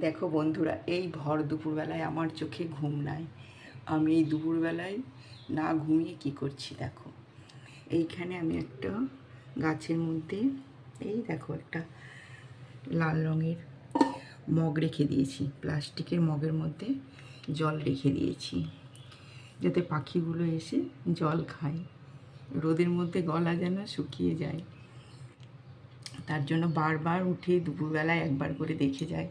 দেখো বন্ধুরা, এই ভর দুপুরবেলায় আমার চোখে ঘুম নাই। আমি এই দুপুরবেলায় না ঘুমিয়ে কি করছি দেখো। এইখানে আমি একটা গাছের মধ্যে এই দেখো একটা লাল রঙের মগ রেখে দিয়েছি, প্লাস্টিকের মগের মধ্যে জল রেখে দিয়েছি যাতে পাখিগুলো এসে জল খায়। রোদের মধ্যে গলা যেন শুকিয়ে যায়, তার জন্য বারবার উঠে দুপুরবেলায় একবার করে দেখে যায়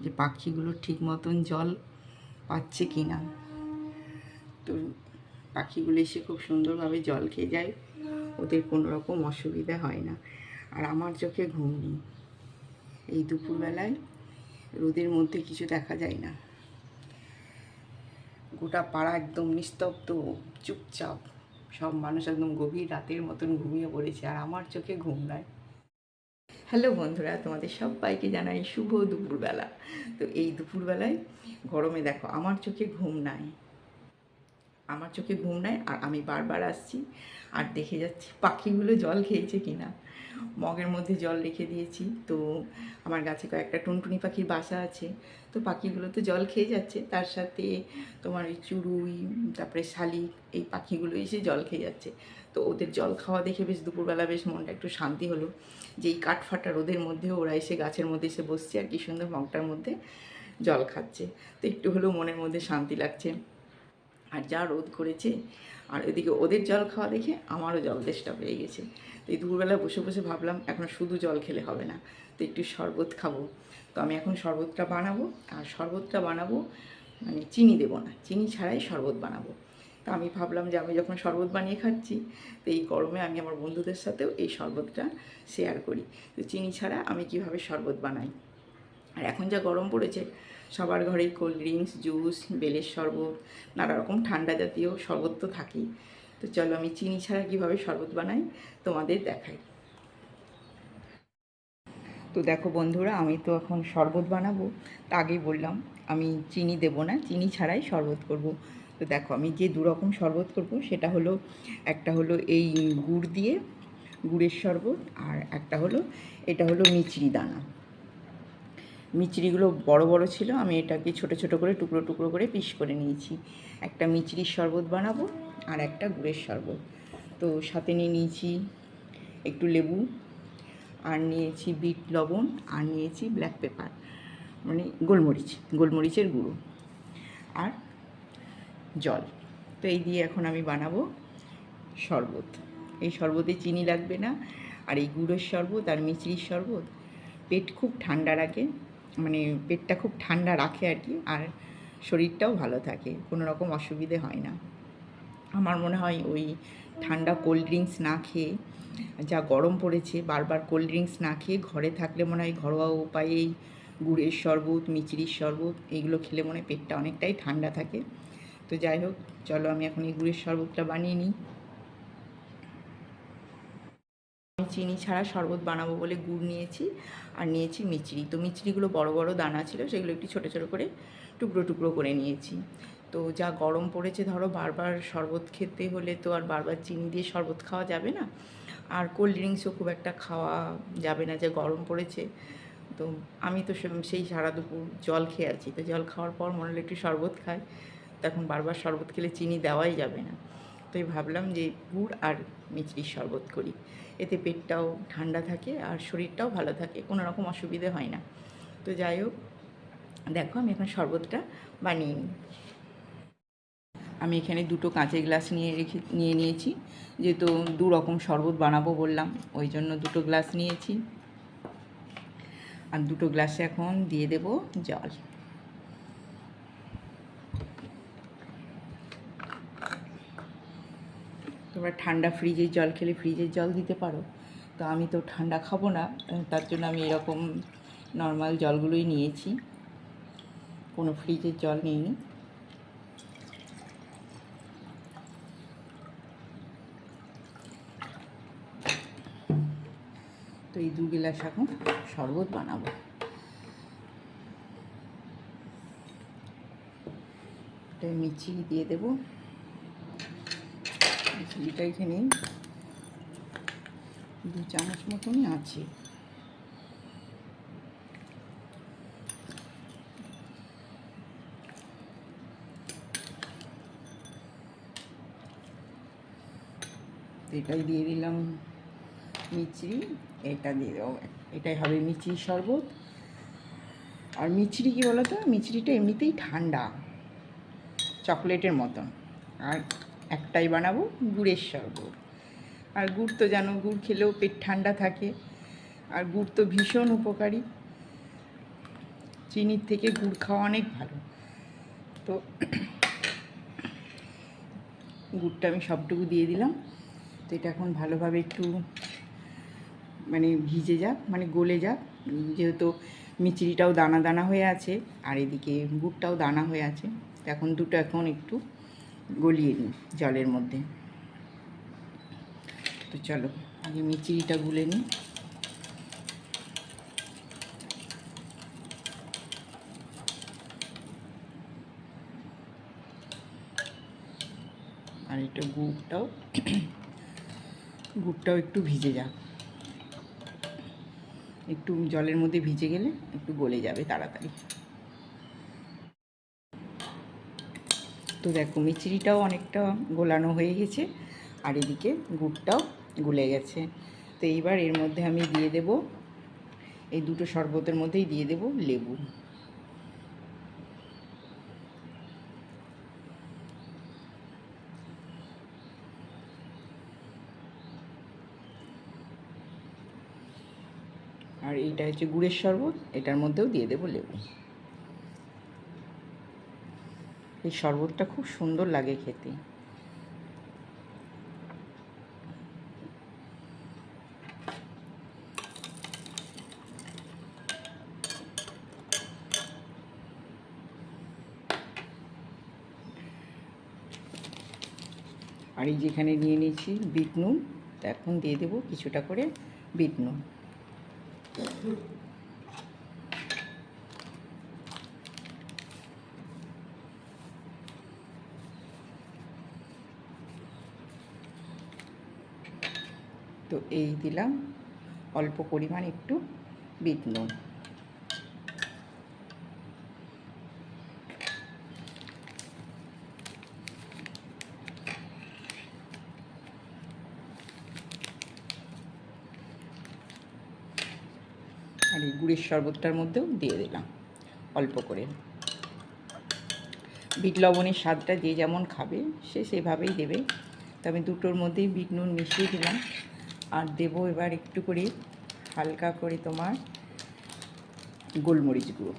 যে পাখিগুলো ঠিক মতন জল পাচ্ছে কি না। তো পাখিগুলো এসে খুব সুন্দরভাবে জল খেয়ে যায়, ওদের কোনো রকম অসুবিধা হয় না। আর আমার চোখে ঘুম নেই। এই দুপুরবেলায় রোদের মধ্যে কিছু দেখা যায় না, গোটা পাড়া একদম নিস্তব্ধ, চুপচাপ, সব মানুষ একদম গভীর রাতের মতন ঘুমিয়ে পড়েছে, আর আমার চোখে ঘুম নাই। হ্যালো বন্ধুরা, তোমাদের সবাইকে জানাই শুভ দুপুরবেলা। তো এই দুপুরবেলায় গরমে দেখো আমার চোখে ঘুম নাই, আর আমি বারবার আসছি আর দেখে যাচ্ছি পাখিগুলো জল খেয়েছে কিনা। মগের মধ্যে জল রেখে দিয়েছি, তো আমার গাছে কয়েকটা টুনটুনি পাখির বাসা আছে, তো পাখিগুলো তো জল খেয়ে যাচ্ছে, তার সাথে তোমার ওই চুড়ুই, তারপরে শালিক, এই পাখিগুলো এসে জল খেয়ে যাচ্ছে। তো ওদের জল খাওয়া দেখে বেশ দুপুরবেলা বেশ মনটা একটু শান্তি হলো, যে এই কাঠফাটা রোদের মধ্যেও ওরা এসে গাছের মধ্যে এসে বসছে আর কি সুন্দর মগটার মধ্যে জল খাচ্ছে। তো একটু হলেও মনের মধ্যে শান্তি লাগছে। আর যা রোদ করেছে, আর এদিকে ওদের জল খাওয়া দেখে আমারও জল তেষ্টা পেয়ে গেছে। তো এই দুপুরবেলা বসে বসে ভাবলাম এখন শুধু জল খেলে হবে না, তো একটু শরবত খাবো। তো আমি এখন শরবতটা বানাবো, আর শরবতটা বানাবো মানে চিনি দেবো না, চিনি ছাড়াই শরবত বানাবো। তো আমি ভাবলাম যে আমি যখন শরবত বানিয়ে খাচ্ছি, তো এই গরমে আমি আমার বন্ধুদের সাথেও এই শরবতটা শেয়ার করি। তো চিনি ছাড়া আমি কিভাবে শরবত বানাই। আর এখন যা গরম পড়েছে, সবার ঘরেই কোল্ড ড্রিঙ্কস, জুস, বেলের শরবত, নানা রকম ঠান্ডা জাতীয় শরবত তো থাকেই। তো চলো আমি চিনি ছাড়া কীভাবে শরবত বানাই তোমাদের দেখাই। তো দেখো বন্ধুরা, আমি তো এখন শরবত বানাবো, তা আগেই বললাম আমি চিনি দেব না, চিনি ছাড়াই শরবত করব। তো দেখো আমি যে দুরকম শরবত করব, সেটা হলো একটা হলো এই গুড় দিয়ে গুড়ের শরবত, আর একটা হলো এটা হলো মিচড়ি দানা। মিচড়িগুলো বড় বড় ছিল, আমি এটাকে ছোট ছোট করে টুকরো টুকরো করে পিস করে নিয়েছি। একটা মিচড়ির শরবত বানাবো আর একটা গুড়ের শরবত। তো সাথে নিয়ে নিয়েছি একটু লেবু, আর নিয়েছি বিট লবণ, আর নিয়েছি ব্ল্যাক পেপার মানে গোলমরিচের গুঁড়ো, আর জল। তো এই দিয়ে এখন আমি বানাবো শরবত। এই শরবতে চিনি লাগবে না, আর এই গুড়ের শরবত আর মিচড়ির শরবত পেট খুব ঠান্ডা রাখে, মানে পেটটা খুব ঠান্ডা রাখে আর কি, আর শরীরটাও ভালো থাকে, কোনো রকম অসুবিধে হয় না। আমার মনে হয় ওই ঠান্ডা কোল্ড ড্রিঙ্কস না খেয়ে, যা গরম পড়েছে, বারবার কোল্ড ড্রিঙ্কস না খেয়ে ঘরে থাকলে মনে হয় ঘরোয়া উপায়েই গুড়ের শরবত, মিচড়ির শরবত এইগুলো খেলে মনে হয় পেটটা অনেকটাই ঠান্ডা থাকে। তো যাই হোক, চলো আমি এখন এই গুড়ের শরবতটা বানিয়ে নিই। আমি চিনি ছাড়া শরবত বানাবো বলে গুড় নিয়েছি, আর নিয়েছি মিচড়ি। তো মিচড়িগুলো বড় বড় দানা ছিল, সেগুলো একটু ছোটো ছোটো করে টুকরো টুকরো করে নিয়েছি। তো যা গরম পড়েছে, ধরো বারবার শরবত খেতে হলে তো আর বারবার চিনি দিয়ে শরবত খাওয়া যাবে না, আর কোল্ড ড্রিঙ্কসও খুব একটা খাওয়া যাবে না, যে গরম পড়েছে। তো আমি তো সেই সারা দুপুর জল খেয়ে আছি, তো জল খাওয়ার পর মনে হলো একটু শরবত খাই। তখন বারবার শরবত খেলে চিনি দেওয়াই যাবে না, তো ভাবলাম যে গুড় আর মিচড়ির শরবত করি, এতে পেটটাও ঠান্ডা থাকে আর শরীরটাও ভালো থাকে, কোনো রকম অসুবিধে হয় না। তো যাই হোক, দেখো আমি এখন শরবতটা বানিয়ে নিই। আমি এখানে দুটো কাঁচের গ্লাস নিয়ে নিয়েছি, যেহেতু দু রকম শরবত বানাবো বললাম, ওই জন্য দুটো গ্লাস নিয়েছি। আর দুটো গ্লাসে এখন দিয়ে দেব জল। তোমরা ঠান্ডা ফ্রিজের জল খেলে ফ্রিজের জল দিতে পারো, তো আমি তো ঠান্ডা খাবো না, তার জন্য আমি এরকম নর্মাল জলগুলোই নিয়েছি, কোনো ফ্রিজের জল নিইনি। তো এই 2 গ্লাস এখন শরবত বানাবো। এটা মিচড়ি দিয়ে দেবো, মিচড়িটা এখানে 2 চামচ মতনই আছে। এটাই দিয়ে দিলাম মিচড়ি, এটা দিয়ে দেবো, এটাই হবে মিচড়ির শরবত। আর মিচড়ি কী বলো তো, মিচড়িটা এমনিতেই ঠান্ডা, চকলেটের মতন। আর একটাই বানাবো গুড়ের শরবত। আর গুড় তো জানো, গুড় খেলেও পেট ঠান্ডা থাকে, আর গুড় তো ভীষণ উপকারী, চিনির থেকে গুড় খাওয়া অনেক ভালো। তো গুড়টা আমি সবটুকু দিয়ে দিলাম। তো এটা এখন ভালোভাবে একটু মানে ভিজে যাক, মানে গলে যাক, যেহেতু মিচড়িটাও দানা দানা হয়ে আছে আর এদিকে গুড়টাও দানা হয়ে আছে। এখন দুটো এখন একটু গলিয়ে নিই জলের মধ্যে। তো চলো আগে মিচড়িটা গুলে নিই। আর এটা গুড়টাও একটু ভিজে যাক, একটু জলের মধ্যে ভিজে গেলে একটু গলে যাবে তাড়াতাড়ি। তো দেখো মিচড়িটাও অনেকটা গোলানো হয়ে গেছে আর এদিকে গুড়টাও গলে গেছে। তো এইবার এর মধ্যে আমি দিয়ে দেব, এই দুটো শরবতের মধ্যেই দিয়ে দেব লেবু। আর এইটা হচ্ছে গুড়ের শরবত, এটার মধ্যেও দিয়ে দেব লেবু। এই শরবতটা খুব সুন্দর লাগে খেতে। আর এই যেখানে নিয়ে নিয়েছি বিট নুন, তো এখন দিয়ে দেবো কিছুটা করে বিট নুন। তো এই দিলাম অল্প পরিমাণ একটু বিট নুন। আর এই গুড়ের শরবতটার মধ্যেও দিয়ে দিলাম অল্প করে। বিট লবণের স্বাদটা যে যেমন খাবে সে সেভাবেই দেবে। তো আমি দুটোর মধ্যেই বিট নুন মিশিয়ে দিলাম। আর দেবো এবার একটু করে হালকা করে তোমার গোলমরিচ গুঁড়ো।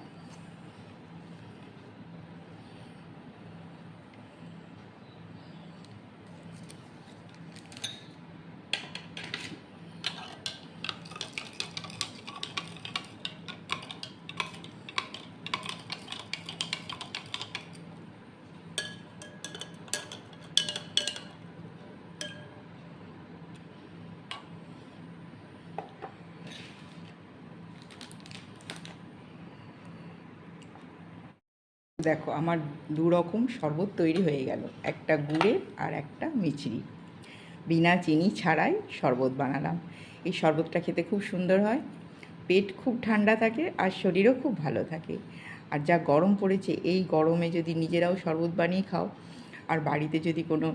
দেখো আমার দু রকম শরবত তৈরি হয়ে গেল, একটা গুড়ের আর একটা মিচড়ি। বিনা চিনি ছাড়াই শরবত বানালাম। এই শরবতটা খেতে খুব সুন্দর হয়, পেট খুব ঠান্ডা থাকে আর শরীরও খুব ভালো থাকে। আর যা গরম পড়েছে, এই গরমে যদি নিজেরাও শরবত বানিয়ে খাও আর বাড়িতে যদি কোনো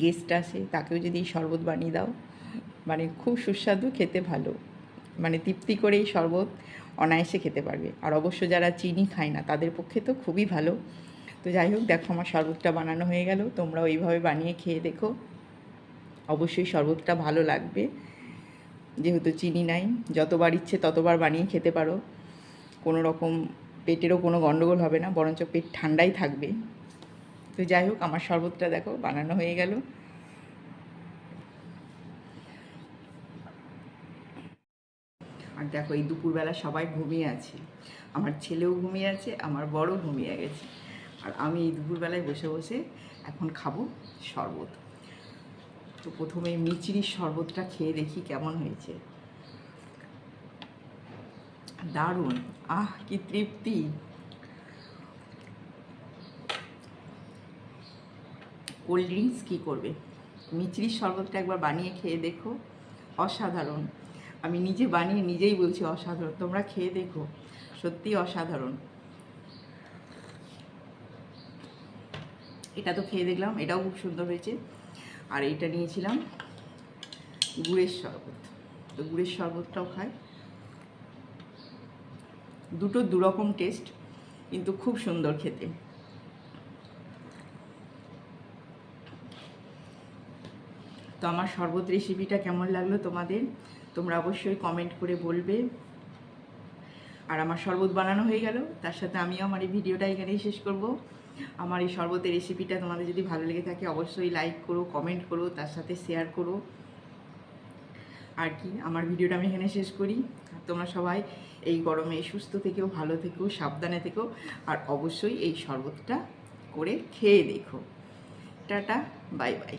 গেস্ট আসে তাকেও যদি এই শরবত বানিয়ে দাও, মানে খুব সুস্বাদু, খেতে ভালো, মানে তৃপ্তি করে এই শরবত অনায়াসে খেতে পারবে। আর অবশ্য যারা চিনি খায় না তাদের পক্ষে তো খুবই ভালো। তো যাই হোক, দেখো আমার শরবতটা বানানো হয়ে গেল। তোমরাও এইভাবে বানিয়ে খেয়ে দেখো, অবশ্যই শরবতটা ভালো লাগবে। যেহেতু চিনি নাই, যতবার ইচ্ছে ততবার বানিয়ে খেতে পারো, কোনো রকম পেটেরও কোনো গণ্ডগোল হবে না, বরঞ্চ পেট ঠান্ডাই থাকবে। তো যাই হোক, আমার শরবতটা দেখো বানানো হয়ে গেল। আর দেখো এই দুপুরবেলা সবাই ঘুমিয়ে আছে, আমার ছেলেও ঘুমিয়ে আছে, আমার বড় ঘুমিয়ে গেছে। আর আমি এই দুপুরবেলায় বসে বসে এখন খাবো শরবত। তো প্রথমে মিচড়ির শরবতটা খেয়ে দেখি কেমন হয়েছে। দারুণ, আহ কি তৃপ্তি! কোল্ড ড্রিঙ্কস কী করবে, মিচড়ির শরবতটা একবার বানিয়ে খেয়ে দেখো, অসাধারণ। আমি নিজে বানিয়ে নিজেই বলছি অসাধারণ, তোমরা খেয়ে দেখো, সত্যি অসাধারণ। এটা তো খেয়ে দেখলাম, এটাও খুব সুন্দর হয়েছে। আর এইটা নিয়েছিলাম গুড়ের শরবত। তো গুড়ের শরবতটাও খাই। দুটো দুরকম টেস্ট, কিন্তু খুব সুন্দর খেতে। তো আমার শরবত রেসিপিটা কেমন লাগলো তোমাদের, তোমরা অবশ্যই কমেন্ট করে বলবে। আর আমার শরবত বানানো হয়ে গেল, তার সাথে আমিও আমার এই ভিডিওটা এখানেই শেষ করব। আমার এই শরবতের রেসিপিটা তোমাদের যদি ভালো লেগে থাকে অবশ্যই লাইক করো, কমেন্ট করো, তার সাথে শেয়ার করো। আর কি, আমার ভিডিওটা আমি এখানে শেষ করি। তোমরা সবাই এই গরমে সুস্থ থেকেও, ভালো থেকেও, সাবধানে থেকো। আর অবশ্যই এই শরবতটা করে খেয়ে দেখো। Tata, bye bye.